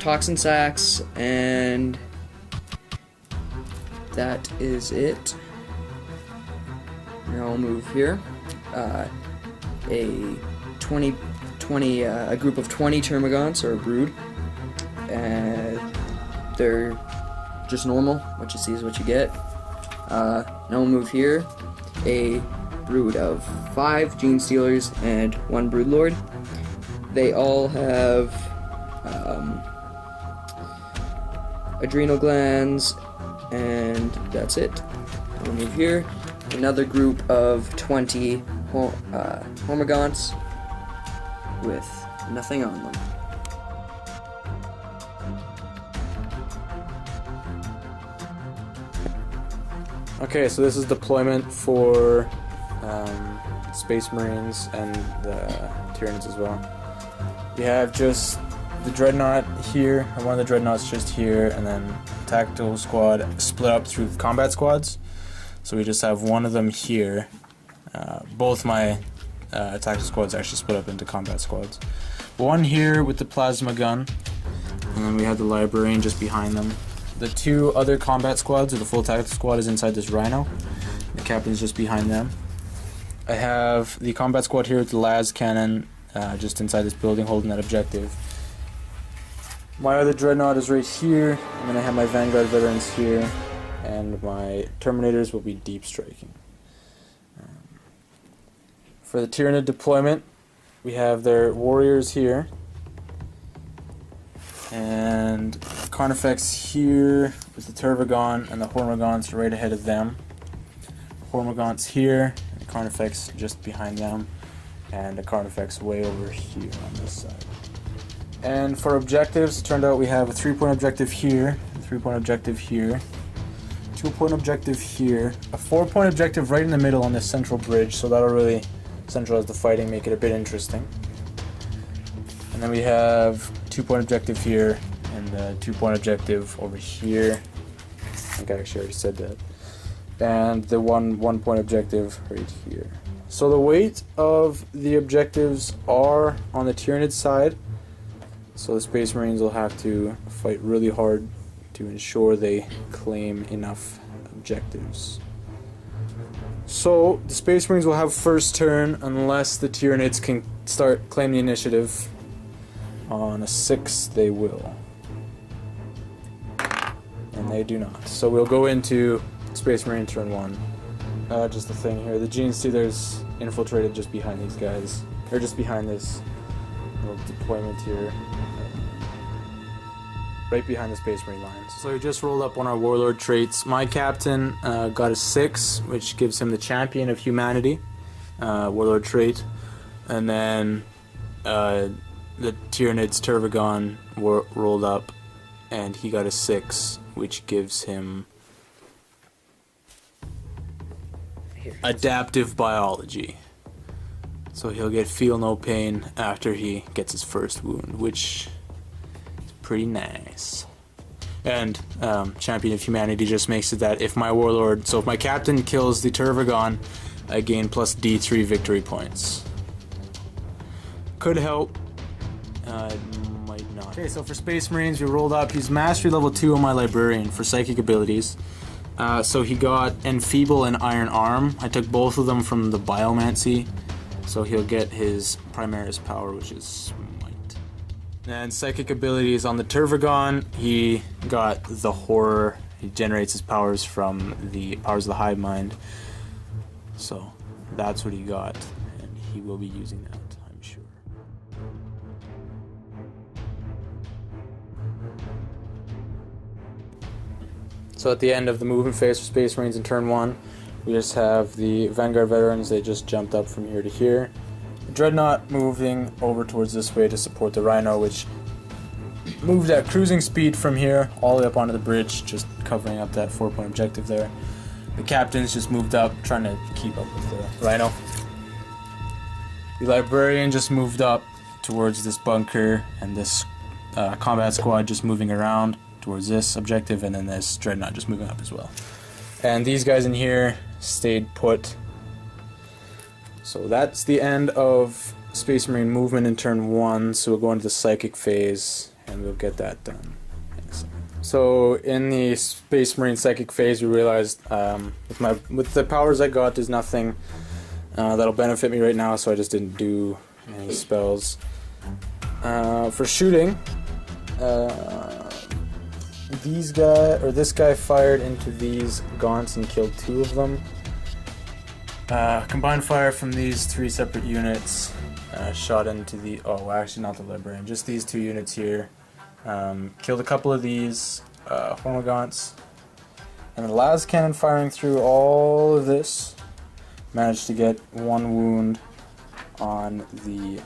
toxin sacks, and that is it. Now I'll move here. A group of 20 Termagants, or a brood, and they're just normal. What you see is what you get. Now we'll move here. A brood of 5 Gene Stealers and 1 Brood Lord. They all have adrenal glands, and that's it. We'll move here. Another group of 20 Hormagaunts with nothing on them. Okay, so this is deployment for Space Marines and the Tyranids as well. You have just the Dreadnought here, or one of the Dreadnoughts just here, and then Tactical Squad split up through combat squads. So we just have one of them here. Both my tactical squads actually split up into combat squads. One here with the plasma gun, and then we have the Librarian just behind them. The 2 other combat squads, or the full tactical squad, is inside this Rhino. The Captain's just behind them. I have the combat squad here with the las cannon just inside this building holding that objective. My other Dreadnought is right here, and then I have my Vanguard veterans here, and my Terminators will be deep striking. For the Tyranid deployment, we have their warriors here, and Carnifex here with the Tervagon, and the Hormagaunts right ahead of them. Hormagaunts here, and Carnifex just behind them, and a Carnifex way over here on this side. And for objectives, it turned out we have a 3-point objective here, a 3-point objective here, 2-point objective here, a 4-point objective right in the middle on this central bridge, so that'll really centralize the fighting, make it a bit interesting. And then we have 2-point objective here, and a 2-point objective over here. I think I actually already said that. And the 1-point objective right here. So the weight of the objectives are on the Tyranid side, so the Space Marines will have to fight really hard to ensure they claim enough objectives. So the Space Marines will have first turn unless the Tyranids can claim the initiative. On a 6 they will. And they do not. So we'll go into Space Marine turn 1. Just a thing here. The Gene Stealers infiltrated just behind these guys. Or just behind this little deployment here. Right behind the Space Marine lines. So we just rolled up on our Warlord traits. My captain got a 6, which gives him the Champion of Humanity Warlord trait. And then the Tyranid's Tervagon rolled up, and he got a 6, which gives him Adaptive Biology. So he'll get Feel No Pain after he gets his first wound, which pretty nice. And Champion of Humanity just makes it that if my Warlord, so if my captain kills the Tervagon, I gain plus D3 victory points. Could help, might not. Okay, so for Space Marines, we rolled up. He's Mastery level 2 on my Librarian for psychic abilities. So he got Enfeeble and Iron Arm. I took both of them from the Biomancy, so he'll get his Primaris power, which is and psychic abilities on the Tervagon, he got the Horror. He generates his powers from the powers of the Hive Mind. So that's what he got, and he will be using that, I'm sure. So at the end of the movement phase for Space Marines in turn 1, we just have the Vanguard veterans. They just jumped up from here to here. Dreadnought moving over towards this way to support the Rhino, which moved at cruising speed from here all the way up onto the bridge, just covering up that 4-point objective there. The Captain's just moved up, trying to keep up with the Rhino. The Librarian just moved up towards this bunker, and this combat squad just moving around towards this objective, and then this Dreadnought just moving up as well. And these guys in here stayed put. So that's the end of Space Marine movement in turn 1, so we'll go into the Psychic phase, and we'll get that done. So in the Space Marine Psychic phase, we realized with the powers I got, there's nothing that'll benefit me right now, so I just didn't do any spells. For shooting, this guy fired into these gaunts and killed 2 of them. Combined fire from these 3 separate units shot into the... Oh, actually not the librarian, just these 2 units here. Killed a couple of these Hormagaunts. And the las cannon firing through all of this managed to get 1 wound on the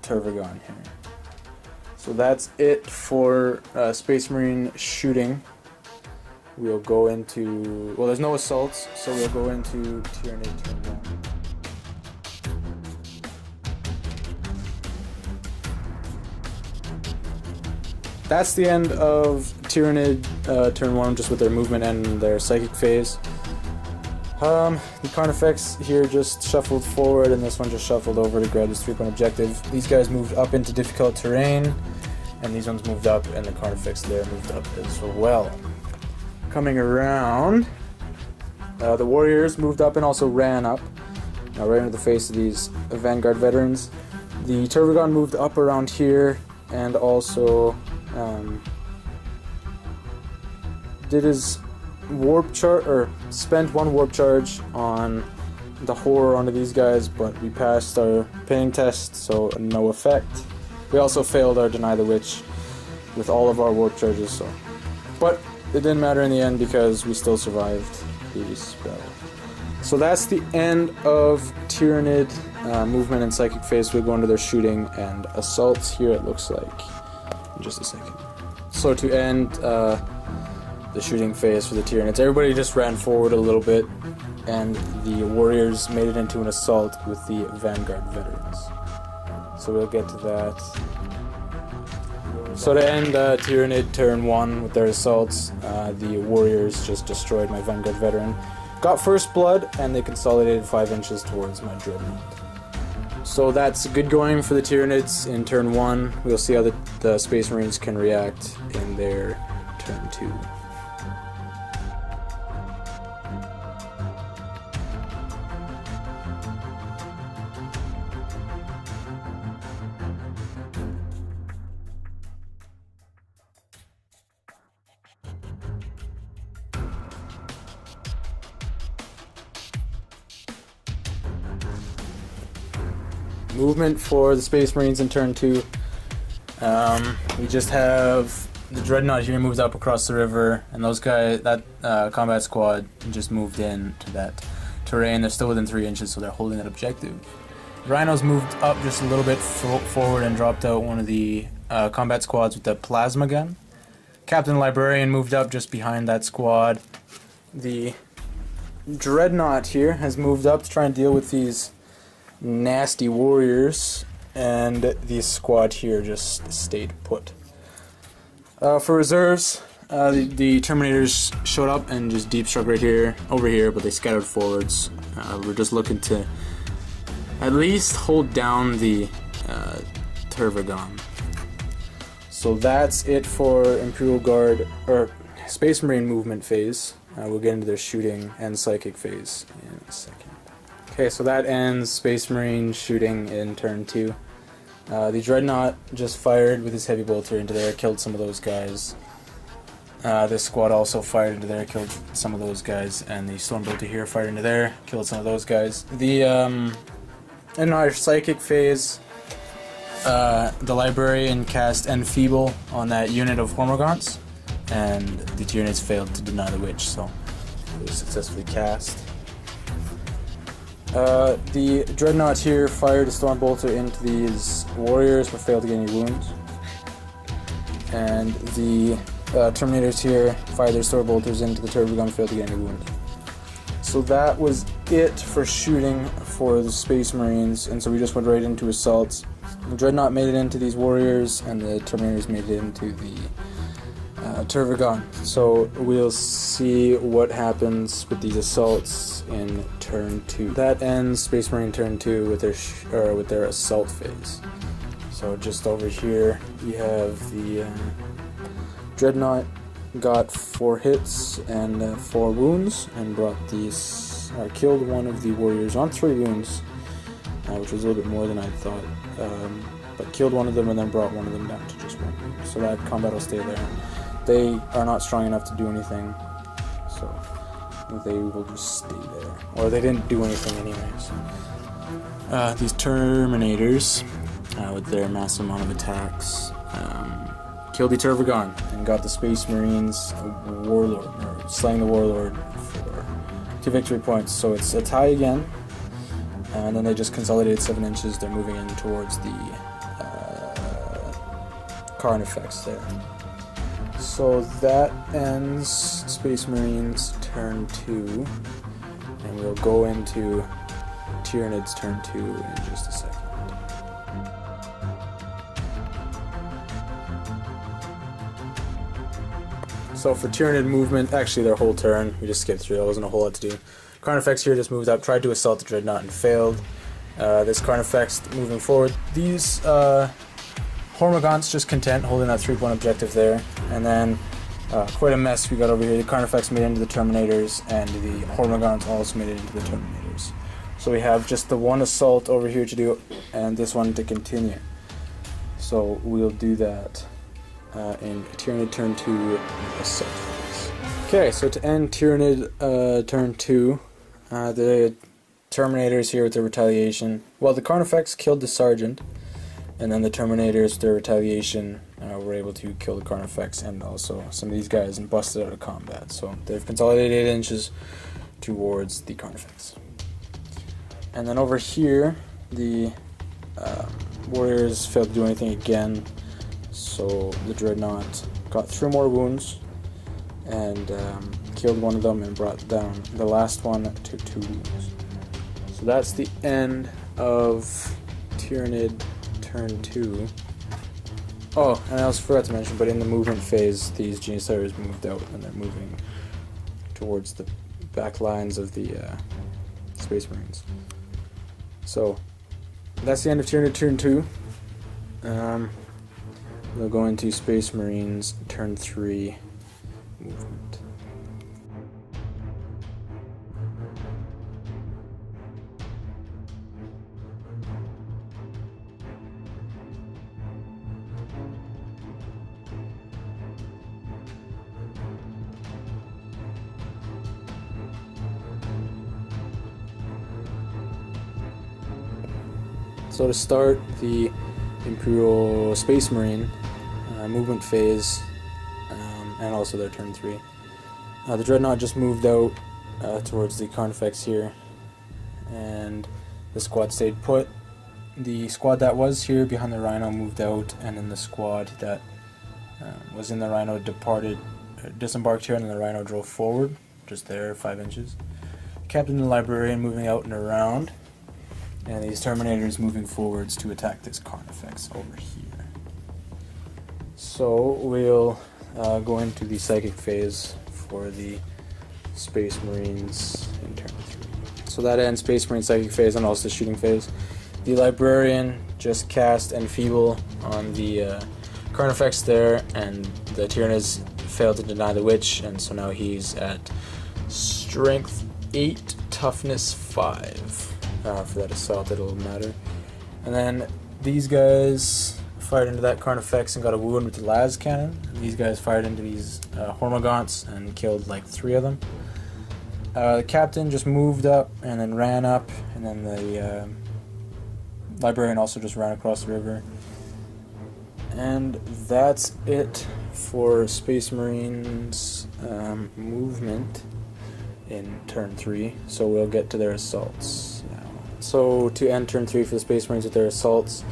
Tervagon here. So that's it for Space Marine shooting. We'll go into... Well, there's no assaults, so we'll go into Tyranid turn 1. That's the end of Tyranid turn 1, just with their movement and their psychic phase. The Carnifex here just shuffled forward, and this one just shuffled over to grab this 3-point objective. These guys moved up into difficult terrain, and these ones moved up, and the Carnifex there moved up as well. Coming around, the Warriors moved up and also ran up, right into the face of these Vanguard veterans. The Tervagon moved up around here, and also did his warp charge, or spent 1 warp charge on the horror onto these guys, but we passed our pinning test, so no effect. We also failed our Deny the Witch with all of our warp charges, so. But it didn't matter in the end because we still survived the spell. So that's the end of Tyranid movement and psychic phase. We'll go into their shooting and assaults here, it looks like. In just a second. So to end the shooting phase for the Tyranids, everybody just ran forward a little bit, and the Warriors made it into an assault with the Vanguard veterans. So we'll get to that. So to end Tyranid turn 1 with their assaults, the Warriors just destroyed my Vanguard veteran, got first blood, and they consolidated 5 inches towards my Dreadnought. So that's good going for the Tyranids in turn 1. We'll see how the Space Marines can react in their turn 2. Movement for the Space Marines in turn 2. We just have the Dreadnought here moved up across the river, and those guys, that combat squad, just moved in to that terrain. They're still within 3 inches, so they're holding that objective. Rhinos moved up just a little bit forward and dropped out one of the combat squads with the plasma gun. Captain Librarian moved up just behind that squad. The Dreadnought here has moved up to try and deal with these nasty Warriors, and the squad here just stayed put. For reserves, the Terminators showed up and just deep struck right here, over here, but they scattered forwards. We're just looking to at least hold down the Tervagon. So that's it for Imperial Guard, or Space Marine movement phase. We'll get into their shooting and psychic phase in a second. Okay, so that ends Space Marine shooting in turn 2. The Dreadnought just fired with his heavy bolter into there, killed some of those guys. This squad also fired into there, killed some of those guys, and the Storm Bolter here fired into there, killed some of those guys. In our psychic phase, the Librarian cast Enfeeble on that unit of Hormagaunts, and the Tyranids failed to Deny the Witch, so it was successfully cast. The Dreadnought here fired a Storm Bolter into these Warriors but failed to get any wounds. And the Terminators here fired their Storm Bolters into the Tervagon, failed to get any wounds. So that was it for shooting for the Space Marines, and so we just went right into assaults. The Dreadnought made it into these Warriors, and the Terminators made it into the Tervagon. So we'll see what happens with these assaults in turn 2. That ends Space Marine turn 2 with their assault phase. So just over here, you have the Dreadnought got 4 hits and 4 wounds, and brought these, killed one of the warriors on 3 wounds, which was a little bit more than I thought. But killed one of them and then brought one of them down to just 1 wound. So that combat will stay there. They are not strong enough to do anything, so they will just stay there. Or they didn't do anything anyways. These Terminators, with their massive amount of attacks, killed the Tervagon and got the Space Marines Warlord, or slaying the Warlord for 2 victory points. So it's a tie again, and then they just consolidated 7 inches. They're moving in towards the Carnifex there. So that ends Space Marines turn 2, and we'll go into Tyranids turn 2 in just a second. So for Tyranid movement, actually their whole turn, we just skipped through, there wasn't a whole lot to do. Carnifex here just moved up, tried to assault the Dreadnought and failed. This Carnifex moving forward. These Hormagaunts just content, holding that 3-point objective there. And then quite a mess we got over here. The Carnifex made into the Terminators, and the Hormagaunts also made it into the Terminators. So we have just the 1 assault over here to do, and this one to continue. So we'll do that in Tyranid turn 2 assault phase. Okay, so to end Tyranid turn 2, the Terminators here with their retaliation. Well, the Carnifex killed the Sergeant, and then the Terminators, their retaliation, were able to kill the Carnifex and also some of these guys and busted out of combat. So they've consolidated 8 inches towards the Carnifex. And then over here, the Warriors failed to do anything again. So the Dreadnought got 3 more wounds and killed one of them and brought down the last one to 2 wounds. So that's the end of Tyranid turn 2. Oh, and I also forgot to mention, but in the movement phase, these Genociders moved out and they're moving towards the back lines of the Space Marines. So that's the end of Tyranid turn 2. We'll go into Space Marines turn 3 movement. So to start the Imperial Space Marine movement phase, and also their turn 3, the Dreadnought just moved out towards the Carnifex here, and the squad stayed put. The squad that was here behind the Rhino moved out, and then the squad that was in the Rhino disembarked here, and then the Rhino drove forward, just there, 5 inches. Captain and the Librarian moving out and around, and these Terminators moving forwards to attack this Carnifex over here. So we'll go into the Psychic phase for the Space Marines in turn 3. So that ends Space Marine Psychic phase and also the shooting phase. The Librarian just cast Enfeeble on the Carnifex there, and the Tyranids failed to deny the Witch, and so now he's at Strength 8, Toughness 5. For that assault, it'll matter. And then these guys fired into that Carnifex and got a wound with the las cannon. And these guys fired into these Hormagaunts and killed like 3 of them. The Captain just moved up and then ran up, and then the Librarian also just ran across the river. And that's it for Space Marines movement in turn 3. So we'll get to their assaults now. So to end turn 3 for the Space Marines with their assaults,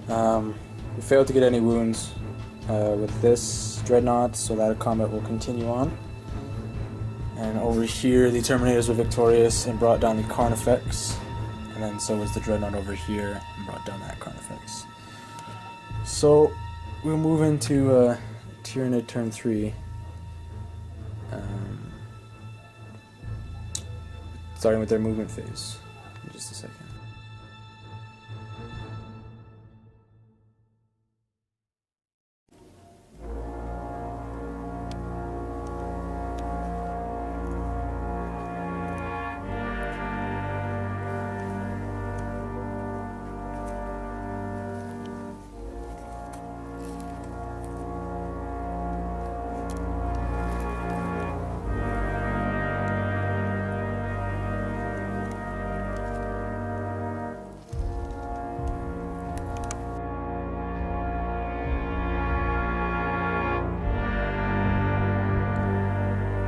we failed to get any wounds with this Dreadnought, so that combat will continue on. And over here, the Terminators were victorious and brought down the Carnifex, and then so was the Dreadnought over here and brought down that Carnifex. So we'll move into Tyranid turn 3. Starting with their movement phase in just a second.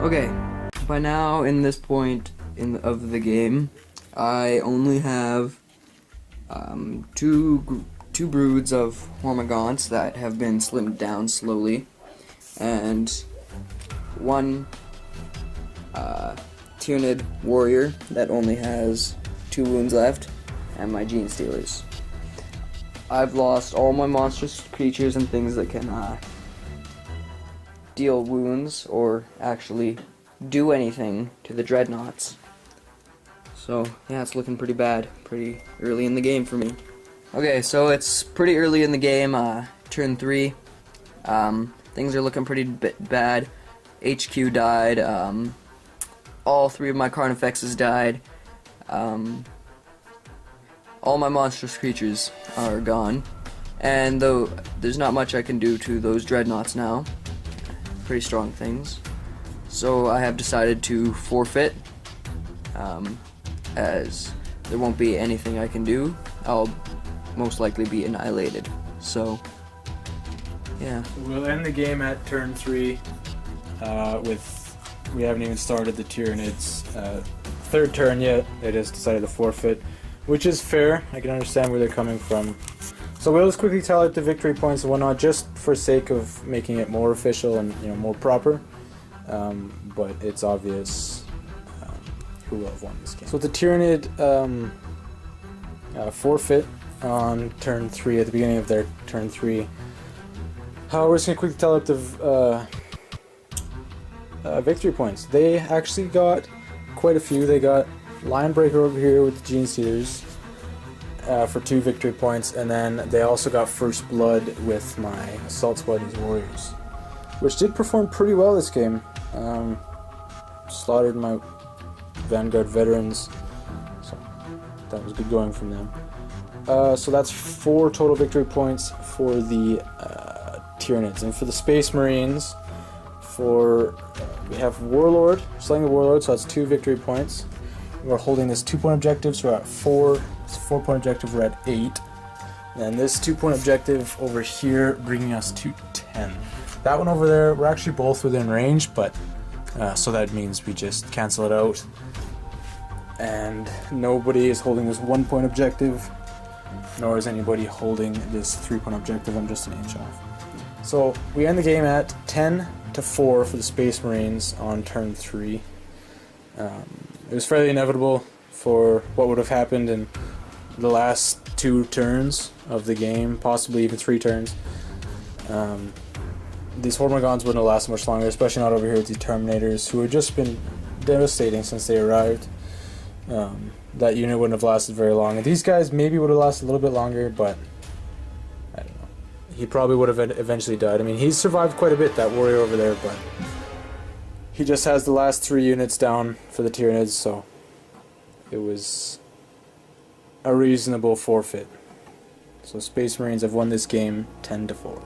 Okay, by now in this point of the game, I only have two broods of Hormagaunts that have been slimmed down slowly, and one Tyranid warrior that only has 2 wounds left, and my Gene Stealers. I've lost all my monstrous creatures and things that can deal wounds or actually do anything to the Dreadnoughts. So yeah, it's looking pretty bad, pretty early in the game for me. Okay, so it's pretty early in the game, turn 3. Things are looking pretty bad. HQ died, all 3 of my Carnifexes died, all my monstrous creatures are gone, and though there's not much I can do to those Dreadnoughts now, pretty strong things, so I have decided to forfeit, as there won't be anything I can do. I'll most likely be annihilated, so yeah. We'll end the game at turn 3 we haven't even started the Tyranids' third turn yet. They just decided to forfeit, which is fair. I can understand where they're coming from. So we'll just quickly tally up the victory points and whatnot, just for sake of making it more official and more proper. But it's obvious who will have won this game. So the Tyranid forfeit on turn 3 at the beginning of their turn 3. We're just gonna quickly tally up the victory points. They actually got quite a few. They got Lionbreaker over here with the Gene Stealers for 2 victory points, and then they also got First Blood with my Assault Squadron's Warriors, which did perform pretty well this game. Slaughtered my Vanguard Veterans, so that was good going from them. So that's 4 total victory points for the Tyranids, and for the Space Marines, we have Warlord, slaying the Warlord, so that's 2 victory points. We're holding this 2-point objective, so we're at 4. This 4-point objective, we're at 8. And this 2-point objective over here, bringing us to 10. That one over there, we're actually both within range, but so that means we just cancel it out. And nobody is holding this 1-point objective, nor is anybody holding this 3-point objective. I'm just an inch off. So we end the game at 10-4 for the Space Marines on turn 3. It was fairly inevitable for what would have happened in the last 2 turns of the game, possibly even 3 turns. These Hormagaunts wouldn't have lasted much longer, especially not over here with the Terminators, who have just been devastating since they arrived. That unit wouldn't have lasted very long. And these guys maybe would have lasted a little bit longer, but I don't know. He probably would have eventually died. I mean, he's survived quite a bit, that warrior over there, but he just has the last 3 units down for the Tyranids, so it was a reasonable forfeit. So Space Marines have won this game 10-4.